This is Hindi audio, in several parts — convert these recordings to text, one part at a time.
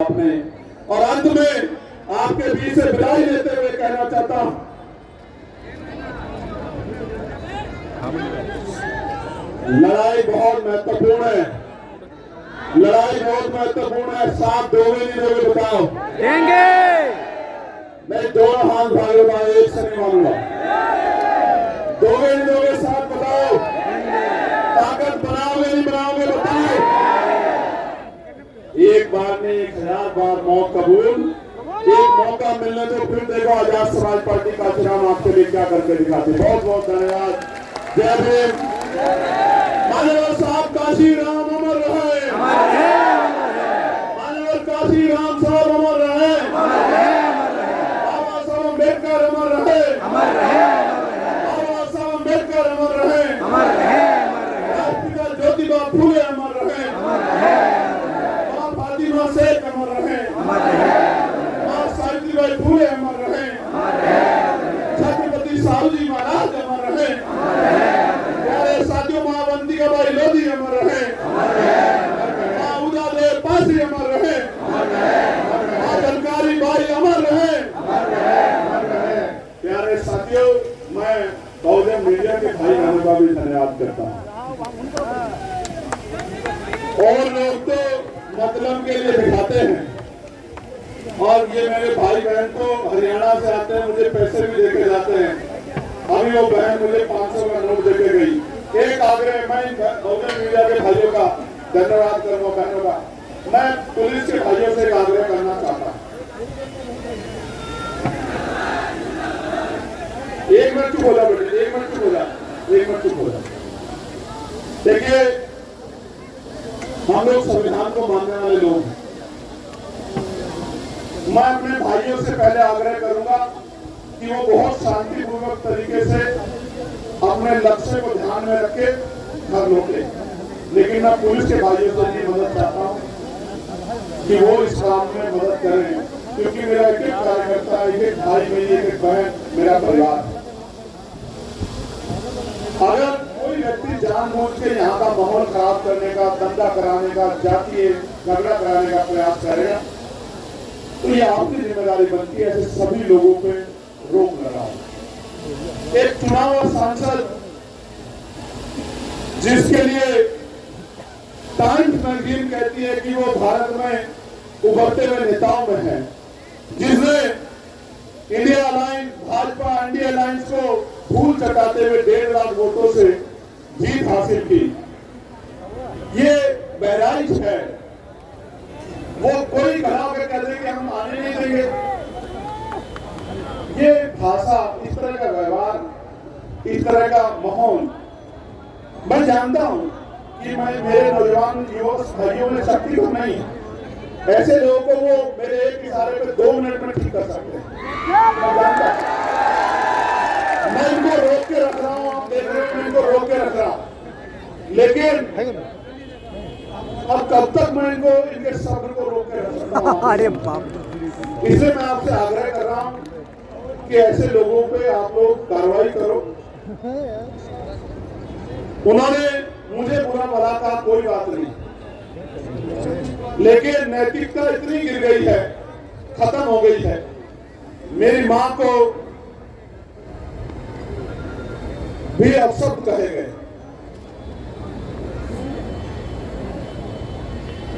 आपने। और अंत में आपके बीच से विदाई लेते हुए कहना चाहता हूं, लड़ाई बहुत महत्वपूर्ण है, लड़ाई बहुत महत्वपूर्ण है। साथ दोगे नहीं दोगे बताओ? देंगे। मैं दोनों हाथ भागूंगा, एक से नहीं मानूंगा। दोगे नहीं दोगे साथ बताओ? ताकत बनाओगे नहीं बनाओगे बताओ? एक बार नहीं 1000 बार मौत कबूल। एक मौका मिलने तो फिर देखो आजाद समाज पार्टी का चुनाव आपके लिए क्या करके दिखाते। बहुत बहुत धन्यवाद। जय भीम। मान्यवर साहब काशी राम अमर रहे। मान्यवर काशी राम साहब अमर रहे। बाबा साहब अम्बेडकर अमर रहे। बाबा साहब अम्बेडकर अमर रहे। राष्ट्रपिता ज्योतिबा फूले अमर रहे। फातिमा शेख अमर रहे। मां सावित्रीबाई फूले अमर रहे। छत्रपति साहूजी महाराज अमर रहे। प्यारे साथियों, मां बंदिकाबाई लोधी अमर रहे। मां उदादेव पासी अमर रहे। मां जानकारी बाई अमर रहे। प्यारे साथियों, मैं बहुजन मीडिया के भाई बहनों का भी धन्यवाद करता हूँ। और लोग तो मतलब के लिए दिखाते हैं, और ये मेरे भाई बहन तो हरियाणा से आते हैं, मुझे पैसे भी देके जाते हैं। अभी वो बहन मुझे 500 का नोट देके गई। एक आग्रह मैं बहुजन मीडिया के भाइयों का धन्यवाद करूंगा, बहनों का। मैं पुलिस के भाइयों से एक आग्रह करना चाहता हूँ। एक मिनट चुप हो जा बेटे, एक मिनट चुप हो जा, एक मिनट चुप हो जा। देखिए, हम लोग संविधान को मानने वाले लोग हैं। मैं अपने भाइयों से पहले आग्रह करूंगा कि वो बहुत शांतिपूर्वक तरीके से अपने लक्ष्य को ध्यान में रख के घर लौटे। लेकिन मैं पुलिस के भाइयों से भी मदद चाहता हूं कि वो इस काम में मदद करें, क्योंकि मेरा एक एक कार्यकर्ता, एक एक भाई, मेरी एक एक बहन मेरा परिवार है। अगर कोई व्यक्ति जानबूझ के यहाँ का माहौल खराब करने का, दंगा कराने का, जातीय झगड़ा कराने का प्रयास करेगा तो ये आपकी जिम्मेदारी बनती है ऐसे सभी लोगों पे रोक लगाओ। एक चुनाव और सांसद जिसके लिए टाइम्स मैगजीन कहती है कि वो भारत में उभरते हुए नेताओं में है, जिसने India alliance, Bhajpa India alliance को फूल चटाते हुए 1.5 लाख वोटों से जीत हासिल की, ये बहराइच है। वो कोई खड़ा होकर कहते कि हम आने नहीं देंगे। ये भाषा, इस तरह का व्यवहार, इस तरह का माहौल, मैं जानता हूं कि मैं मेरे नौजवान युवक भाइयों में शक्ति तो नहीं है। ऐसे लोगों को वो मेरे एक इशारे पे 2 मिनट में ठीक कर सकते हैं। मैं जानता हूं, मैं इनको रोक के रख रहा हूं, आप देख रहे हो, मैं इनको रोक के रख रहा हूं। लेकिन अब कब तक मैं इनको, इनके सब्र को रोक के रख सकता हूं? अरे बाप। इसलिए मैं आपसे आग्रह कर रहा हूं कि ऐसे लोगों पे आप लोग कार्रवाई करो। उन्होंने मुझे बुरा भला कहा, कोई बात नहीं, लेकिन नैतिकता इतनी गिर गई है, खत्म हो गई है। मेरी मां को भी अपशब्द कहे गए।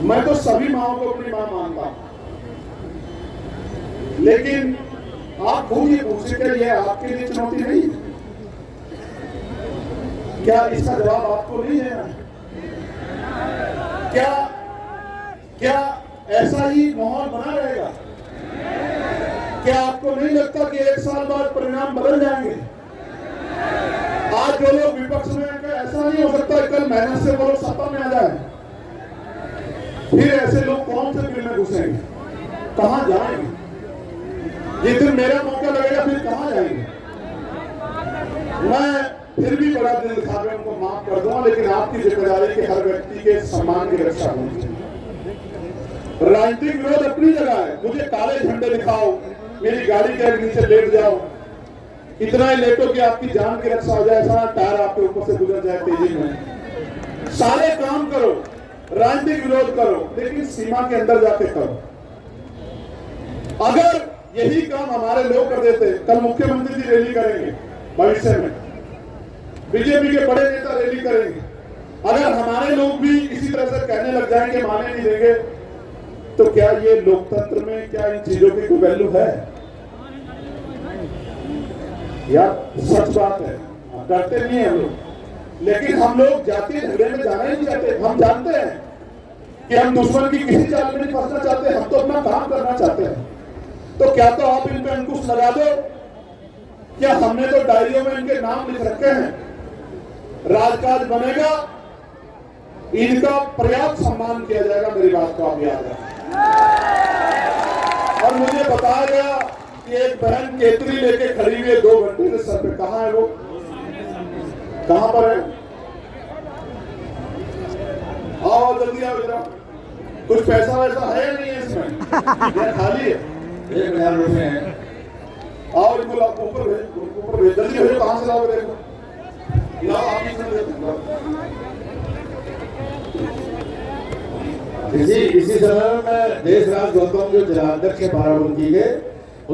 मैं तो सभी माओं को अपनी मां मानता हूं, लेकिन आप खुद ये पूछे कि ये आपके लिए चुनौती नहीं है? क्या इसका जवाब आपको नहीं है? क्या ऐसा ही माहौल बना रहेगा? क्या आपको नहीं लगता कि 1 साल बाद परिणाम बदल जाएंगे? आज जो लोग विपक्ष में हैं, ऐसा नहीं हो सकता कल मेहनत से वो लोग सत्ता में आ जाए। फिर ऐसे लोग कौन से बिल में घुसेंगे, कहां जाएंगे? जिस दिन मेरा मौका लगेगा फिर कहां जाएंगे? मैं फिर भी बड़ा दिल दिखा के उनको माफ कर दूंगा, लेकिन आपकी जिम्मेदारी कि हर व्यक्ति के सम्मान की रक्षा होनी चाहिए। राजनीतिक विरोध अपनी जगह है, मुझे काले झंडे दिखाओ, मेरी गाड़ी के नीचे लेट जाओ, इतना ही लेटो कि आपकी जान की रक्षा हो जाए, सारा टायर आपके ऊपर से गुजर जाए तेजी में। सारे काम करो, राजनीतिक विरोध करो, लेकिन सीमा के अंदर जाके करो। अगर यही काम हमारे लोग कर देते, कल मुख्यमंत्री जी रैली करेंगे, भविष्य में बीजेपी के बड़े नेता रैली करेंगे, अगर हमारे लोग भी इसी तरह से कहने लग जाएंगे, माने नहीं देंगे, तो क्या ये लोकतंत्र में क्या इन चीजों की कोई वैल्यू है? यार सच बात है, करते नहीं है हम लोग, लेकिन हम लोग जातीय झगड़े में जाना ही नहीं चाहते। हम जानते हैं कि हम दुश्मन की किसी चाल में नहीं फंसना चाहते, हम तो अपना काम करना चाहते हैं। तो क्या तो आप इन पे अंकुश लगा दो, क्या हमने तो डायरियों में इनके नाम लिख रखे हैं, राजकाज बनेगा, इनका पर्याप्त सम्मान किया जाएगा, मेरी बात को आप याद रखें। और मुझे बताया गया कि एक बहन केतरी लेके खड़ी हुई है 2 घंटे से सर पे, कहां है वो, कहां पर है? आओ जल्दी आओ जरा, कुछ पैसा वैसा है या नहीं है इसमें, या खाली है? 1000 रुपए है। आओ इनको ऊपर भेज, जल्दी भेजो, कहां से लाओगे? देखो लाओ, आप ही से इसी समय मैं देशराज गौतम जो जिलाध्यक्ष के बाराबंकी के,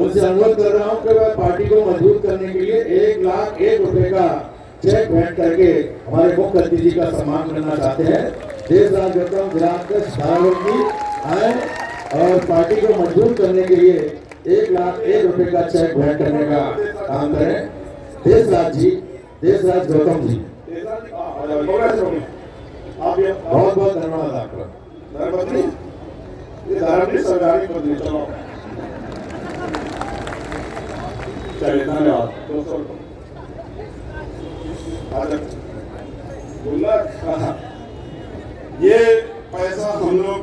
उनसे अनुरोध कर रहा हूं कि वह पार्टी को मजबूत करने के लिए 1,01,000 रुपए का चेक भेंट करके हमारे मुख्य अतिथि का सम्मान करना चाहते हैं। देशराज गौतम जिलाध्यक्ष बाराबंकी आए और पार्टी को मजबूत करने के लिए 1,01,000 रुपए का चेक भेंट करने का काम करें। देशराज गौतम जी, बहुत बहुत धन्यवाद आपका। ये धार्मिक सरकारी पद नहीं, चलो चलिए, धन्यवाद। 200 ये पैसा हम लोग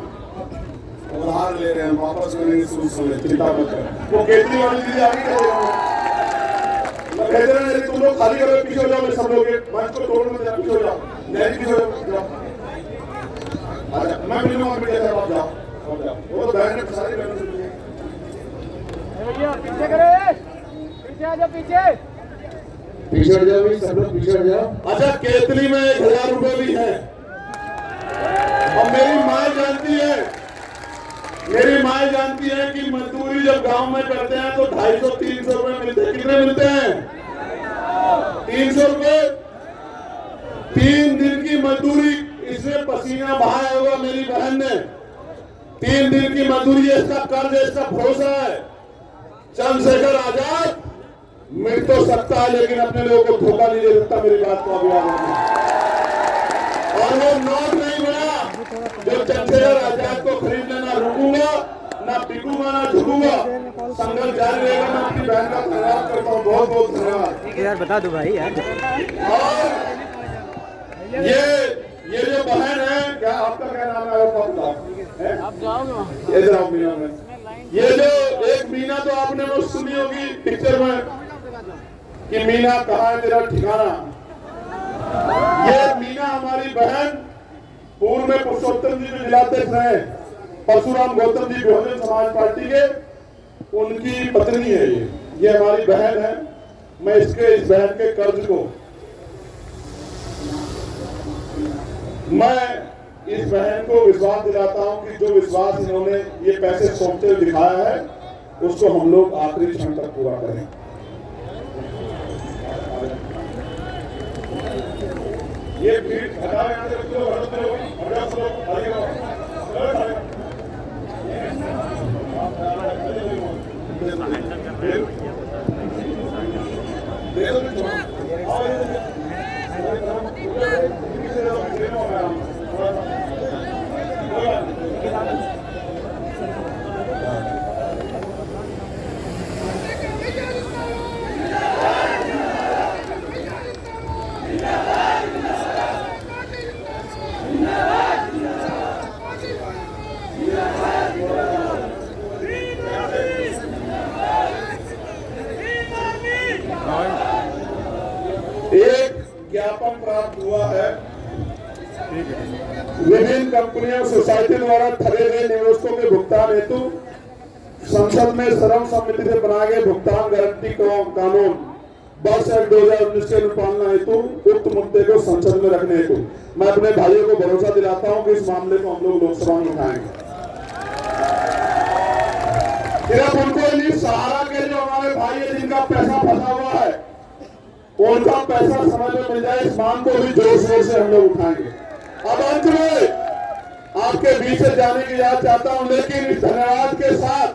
उधार ले रहे हैं, वापस करेंगे शुरू से, चिंता मत करो। वो केतरी वाली दीदी आगे मैं भेज रहे हैं, तुम लोग खाली करो, पीछे हो जाओ, सब लोग मंच को तोड़ मत, पीछे हो जाओ, नहीं पीछे हो जाओ। अच्छा मैं मिलूंगा, आप जाओ, वो बहन ने सारी बहनों से भैया पीछे करे, पीछे आ जाओ, पीछे हट जाओ, सब लोग पीछे हट जाओ। अच्छा केतली में 1,000 रुपए भी है, और मेरी माँ जानती है कि मजदूरी जब गांव में करते हैं तो 250-300 रुपए मिलते हैं। कितने मिलते हैं? 300 रुपए। 3 दिन की मजदूरी, इसमें पसीना बहाया होगा मेरी बहन ने, 3 दिन की मजदूरी, इसका कर्ज, इसका भरोसा है। चंद्रशेखर आजाद मिट तो सकता है लेकिन अपने लोगों को धोखा नहीं दे सकता, मेरी बात को आप याद रखें। और वो नोट नहीं बना जो चंद्रशेखर आजाद को खरीदने ना रुकूंगा, ना बिकूंगा, ना झुकूंगा, संघर्ष जारी रहेगा। मैं अपनी बहन का धन्यवाद करता हूँ, बहुत बहुत धन्यवाद यार, बता दो भाई यार। और ये जो बहन है, क्या आपका क्या नाम है? आप जाओगे इधर आओ मीना में। ये जो एक मीना तो आपने वो सुनी होगी पिक्चर में कि मीना कहाँ है तेरा ठिकाना। ये मीना हमारी बहन, पूर्व में पुरुषोत्तम जी जो जिलाध्यक्ष रहे, परशुराम गौतम जी बहुजन समाज पार्टी के, उनकी पत्नी है ये हमारी बहन है। मैं इस बहन के कर्ज को, मैं इस बहन को विश्वास दिलाता हूं कि जो विश्वास इन्होंने ये पैसे सौंपते हुए दिखाया है, उसको हम लोग आखिरी क्षण तक पूरा करें। ये भीड़ हटाओ, यहाँ से हटाओ, एक ज्ञापन प्राप्त हुआ है। विभिन्न कंपनियों सोसाइटी द्वारा ठगे गए निवेशकों के भुगतान हेतु संसद में सर्वसम्मति से बनाए गए भुगतान गारंटी कानून वर्ष 2019 के अनुपालना हेतु उक्त मुद्दे को संसद में रखने हेतु मैं अपने भाइयों को भरोसा दिलाता हूं कि इस मामले को हम लोग लोकसभा में उठाएंगे। सिर्फ उनको नहीं, सहारा के जो हमारे भाई है जिनका पैसा फंसा हुआ है, उनका पैसा समय में मिल जाए, इस मांग को भी जोर शोर से हम लोग उठाएंगे। अब अंत में आपके बीच से जाने की याद चाहता हूं, लेकिन इस धन्यवाद के साथ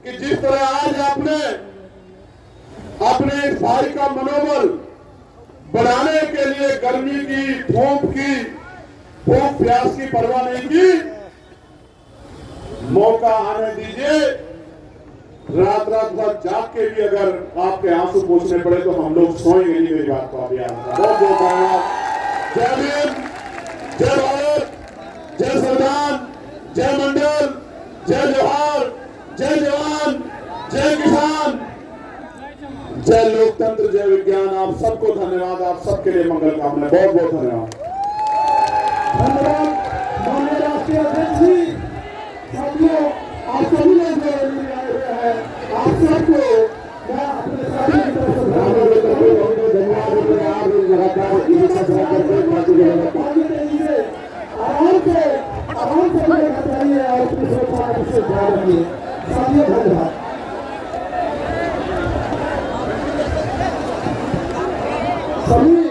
कि जिस तरह आज आपने अपने इस भाई का मनोबल बढ़ाने के लिए गर्मी की, भूख प्यास की परवाह नहीं की, मौका आने दीजिए। रात भर जाग के भी अगर आपके आंसू पोंछने पड़े तो हम लोग सोएंगे नहीं, मेरी बात को आप याद रखना। बहुत बहुत धन्यवाद। जय भीम, जय भारत, जय संविधान, जय मंडल, जय जोहार, जय जवान, जय किसान, जय लोकतंत्र, जय विज्ञान। आप सबको धन्यवाद, आप सबके लिए मंगल कामना। बहुत बहुत धन्यवाद। धन्यवाद माननीय राष्ट्रीय अध्यक्ष जी। साथियों, आप सभी लोग जो आए हुए हैं, आप सबको मैं अपने साथी की तरफ से धन्यवाद आराम से बताइए और अपनी सुरक्षा का विशेष ध्यान रखिए। साथियों, धन्यवाद। सभी